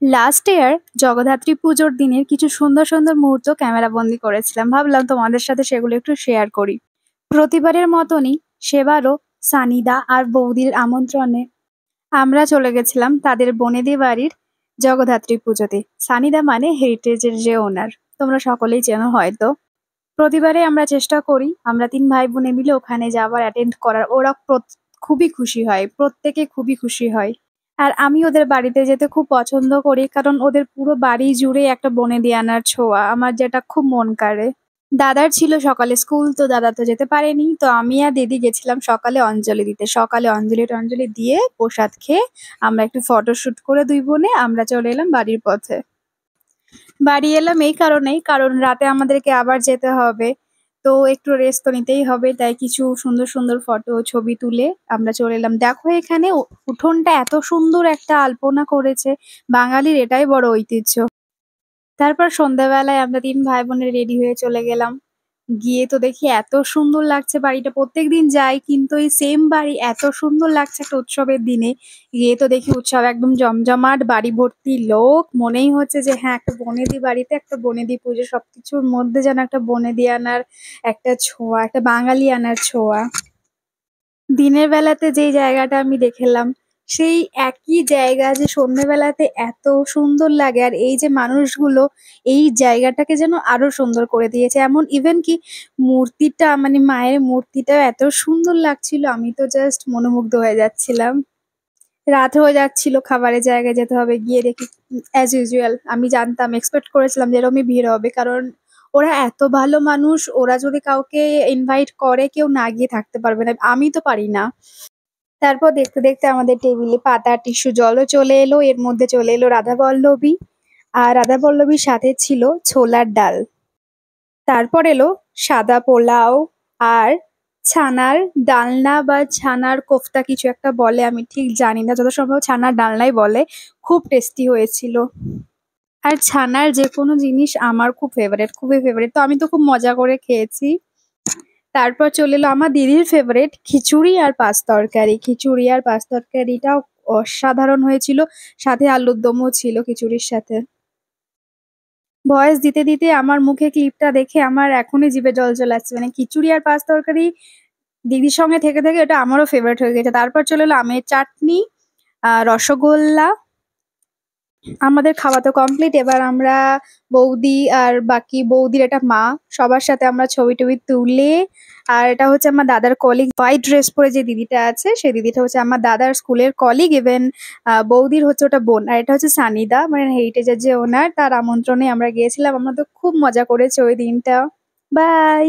Last year Jagaddhatri পুজোর দিনের কিছু সুন্দর সুন্দর মুহূর্ত ক্যামেরা বন্দি করেছিলাম, ভাবলাম তোমাদের সাথে সেগুলো একটু শেয়ার করি। প্রতিবারের মতনই সেবারও সানিদা আর বৌদির আমন্ত্রণে আমরা চলে গেছিলাম তাদের বনেদি বাড়ির জগদ্ধাত্রী পুজোতে। সানিদা মানে হেরিটেজের যে ওনার, তোমরা সকলেই চেনো হয়তো। প্রতিবারে আমরা চেষ্টা করি আমরা তিন ভাই বোনে মিলে ওখানে যাবার, অ্যাটেন্ড করার। ওরা খুবই খুশি হয়, প্রত্যেকে খুবই খুশি হয়। আর আমি ওদের বাড়িতে যেতে খুব পছন্দ করি, কারণ ওদের পুরো বাড়ি জুড়ে একটা বনেদি আনার ছোঁয়া, আমার যেটা খুব মন কাড়ে। দাদার ছিল সকালে স্কুল, তো দাদা তো যেতে পারেনি, তো আমি আর দিদি গেছিলাম সকালে অঞ্জলি দিতে। সকালে অঞ্জলি টঞ্জলি দিয়ে প্রসাদ খেয়ে আমরা একটু ফটোশুট করে দুই বোনে আমরা চলে এলাম বাড়ির পথে। বাড়ি এলাম এই কারণেই, কারণ রাতে আমাদেরকে আবার যেতে হবে, তো একটু রেস্ট তো নিতেই হবে। তাই কিছু সুন্দর সুন্দর ফটো ছবি তুলে আমরা চলে এলাম। দেখো এখানে উঠোনটা এত সুন্দর একটা আলপনা করেছে, বাঙালির এটাই বড় ঐতিহ্য। তারপর সন্ধ্যাবেলায় আমরা তিন ভাই বোনে রেডি হয়ে চলে গেলাম। গিয়ে তো দেখি এত সুন্দর লাগছে বাড়িটা, প্রত্যেকদিন যাই কিন্তু এই সেম বাড়ি এত সুন্দর লাগছে একটা উৎসবের দিনে। গিয়ে তো দেখি উৎসব একদম জমজমাট, বাড়ি ভর্তি লোক, মনেই হচ্ছে যে হ্যাঁ একটা বনেদি বাড়িতে একটা বনেদি পুজো, সবকিছুর মধ্যে যেন একটা বনেদি আনার একটা ছোঁয়া, একটা বাঙালি আনার ছোঁয়া। দিনের বেলাতে যেই জায়গাটা আমি দেখলাম, সেই একই জায়গা যে সন্ধ্যেবেলাতে এত সুন্দর লাগে। আর এই যে মানুষগুলো এই জায়গাটাকে যেন আরো সুন্দর করে দিয়েছে। এমন ইভেন কি মূর্তিটা, মানে মায়ের মূর্তিটাও এত সুন্দর লাগছিল, আমি তো জাস্ট মনোমুগ্ধ হয়ে যাচ্ছিলাম। রাত হয়ে যাচ্ছিল, খাবারের জায়গায় যেতে হবে। গিয়ে দেখি অ্যাজ ইউজুয়াল, আমি জানতাম, এক্সপেক্ট করেছিলাম যে এরকমই ভিড় হবে, কারণ ওরা এত ভালো মানুষ। ওরা যদি কাউকে ইনভাইট করে, কেউ না গিয়ে থাকতে পারবে না, আমি তো পারি না। তারপর দেখতে দেখতে আমাদের টেবিলে পাতা, টিস্যু, জলও চলে এলো। এর মধ্যে চলে এলো রাধাবল্লভী, আর রাধাবল্লভীর সাথে ছিল ছোলার ডাল। তারপর এলো সাদা পোলাও আর ছানার ডালনা বা ছানার কোফতা, কিছু একটা বলে, আমি ঠিক জানি না, যত সম্ভব ছানার ডালনাই বলে। খুব টেস্টি হয়েছিল। আর ছানার যে কোনো জিনিস আমার খুব ফেভারিট, খুবই ফেভারিট, তো আমি তো খুব মজা করে খেয়েছি। তারপর চলে এলো আমার দিদির ফেভারিট খিচুড়ি আর পাঁচ তরকারি। খিচুড়ি আর পাঁচ তরকারিটাও অসাধারণ হয়েছিল, সাথে আলুর দমও ছিল খিচুড়ির সাথে। ভয়েস দিতে দিতে আমার মুখে ক্লিপটা দেখে আমার এখনই জিভে জল চলে আসছে, মানে খিচুড়ি আর পাঁচ তরকারি দিদির সঙ্গে থেকে থেকে এটা আমারও ফেভারিট হয়ে গেছে। তারপর চলে এলো আমের চাটনি, রসগোল্লা। আমাদের খাওয়া তো কমপ্লিট। এবার আমরা বৌদি আর বাকি বৌদির একটা মা, সবার সাথে আমরা ছবি টবি তুলে, আর এটা হচ্ছে আমার দাদার কলিগ, হোয়াইট ড্রেস পরে যে দিদিটা আছে সেই দিদিটা হচ্ছে আমার দাদার স্কুলের কলিগ। ইভেন বৌদির হচ্ছে ওটা বোন। আর এটা হচ্ছে সানিদা, মানে হেরিটেজের যে ওনার, তার আমন্ত্রণে আমরা গিয়েছিলাম। আমরা তো খুব মজা করেছি ওই দিনটা। বাই।